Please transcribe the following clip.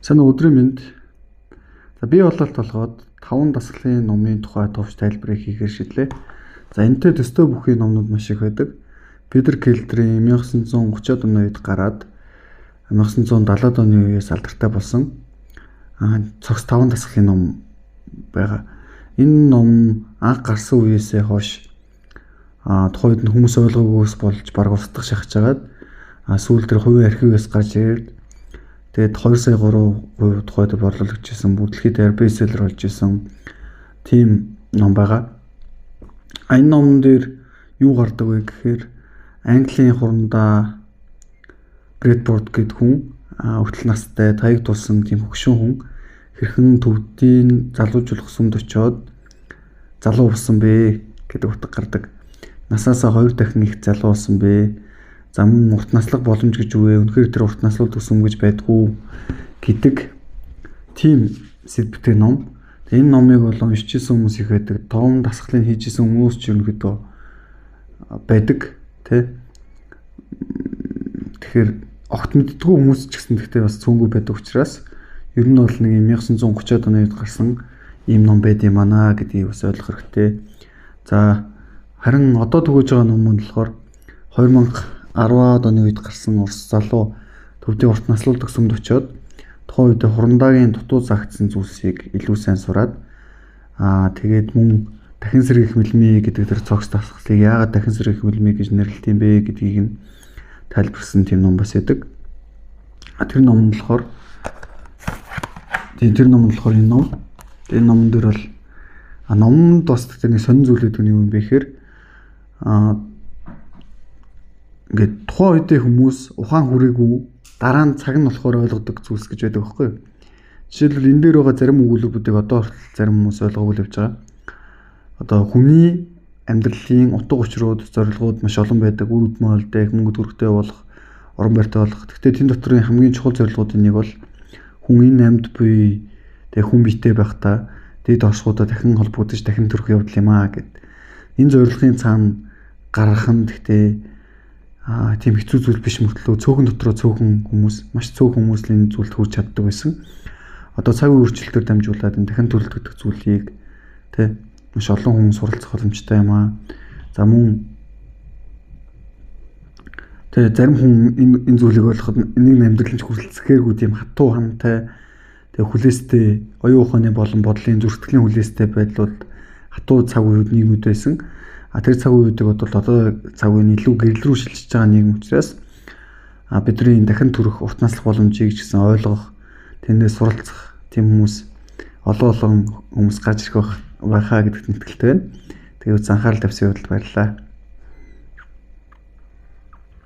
Сайн өдрийн мэнд. Би бололт болгоод 5 дасгалын номын тухай товч тайлбарыг хийхээр шийдлээ. За энэтэй төстэй бүхий номнууд маш их байдаг. Питер Келлерийн 1930-аад оны үед гараад 1970-аад оны үеэс алдартай болсон цогц 5 дасгалын ном байгаа. Энэ ном анх гарсан үеэсээ хойш тухайд нь хүмүүс ойлгоогүйс болж баг устгах шахаж хагаад сүүл дээр хувийн архивээс гарч ирээд тэгээд 2 сая 3% тухайд борлуулагдчихсан бүтлэхэд бестселлер болж исэн тийм ном байгаа. Энэ номон дээр юу гардаг вэ гэхээр Английн хурандаа Брэдфорд гэдэг хүн өвтөл настай таяг тулсан тийм хөгшин хүн хэрхэн төвдийн залуужуулах сүмд очиод залуу болсон бэ гэдэг утга гардаг. Насаасаа 2 дахин их залуу болсон бэ. За мөн урт наслах боломж гэж юу вэ? Үнэхээр тэр урт наслуулт өсөм гэж байдгүй гэдэг тийм сэдвтэй ном. Энэ номыг бол уншижсэн хүмүүс их байдаг. Том дасгалыг хийжсэн хүмүүс ч ерөнхийдөө байдаг, тэ. Тэгэхээр огт мэддэггүй хүмүүс ч гэсэн гэхдээ бас цөөнгүй байдаг учраас ер нь бол нэг 1930-аад оны үед гарсан ийм ном байд юм аа гэдгийг бас ойлгох хэрэгтэй. За харин одоо төгөөж байгаа ном нь болохоор 2010-аад оны үед гарсан Орос залуу төвдийн урт наслуулдаг сүмд очиод тухайн үед хурандаагийн дутуу заагдсан зүйлсийг илүү сайн сураад тэгээд мөн дахин сэргийх мэлмий гэдэг тэр цогц дасгалыг яагаад дахин сэргийх мэлмий гэж нэрлэлт юм бэ гэдгийг нь тайлбарсан тийм ном бас байдаг. Тэр ном нь болохоор энэ номон дээр бол номонд бас тэр нэг сонин зүйлүүд нь юу юм бэ гэхээр ингээд тухайн үедээ хүмүүс ухаан хүрээгүй дараа нь цаг нь болохоор ойлгодог зүйлс гэж байдаг байхгүй юу? Жишээлбэл энэ дээр байгаа зарим өгүүлбэрүүдийг одоо хүртэл зарим хүмүүс ойлгоогүй л явж байгаа. Одоо хүний амьдралын утга учирууд, зорилгууд маш олон байдаг. Үр өдмөө олдох, мөнгө төрхтэй болох, орон байртай болох. Гэхдээ тэн дотрын хамгийн чухал зорилгоудын нэг бол хүн энэ амьд буй хүн биетэй байхдаа дэд оршуудаа дахин холбогдож дахин төрөх явдал юм аа гэд. Энэ зорилгын цаана гарах нь гэхдээ тийм хэцүү зүйл биш мөртлөө цөөхөн дотроо цөөхөн хүмүүс маш цөөхөн хүмүүс л энэ зүйлд хүрч чаддаг байсан. Одоо цагийн өөрчлөлтөөр дамжуулаад энэ дахин төрөлдөгдөх зүйлийг маш олон хүн суралцах боломжтой юм аа. За мөн зарим хүн энэ зүйлийг ойлгоход энийг амьдралч хүрэлцэхээргүй тийм хатуу хамтай хүлээстэй оюун ухааны болон бодлын зүрхтгэлийн хүлээстэй байдлууд хатуу цаг үед нийгмүүд байсан. Тэр цаг үеийг бодвол одоо цаг үеийн илүү гэрэл рүү шилжиж байгаа нийгэм учраас бидний дахин төрөх урт наслах боломжийг ч гэсэн ойлгох, тэндээс суралцах тийм хүмүүс олон хүмүүс гарч ирэх байхаа гэдэгт итгэлтэй байна. Тэгээд анхаарал тавьсан явдалд баярлалаа.